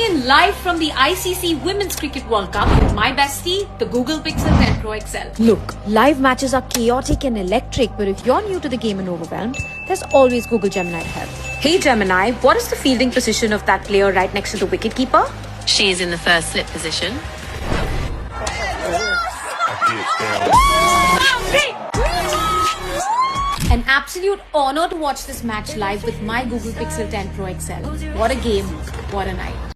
in live from the ICC Women's Cricket World Cup with my bestie, the Google Pixel 10 Pro XL. Look, live matches are chaotic and electric, but if you're new to the game and overwhelmed, there's always Google Gemini to help. Hey Gemini, what is the fielding position of that player right next to the wicketkeeper? She is in the first slip position. An absolute honor to watch this match live with my Google Pixel 10 Pro XL. What a game, what a night.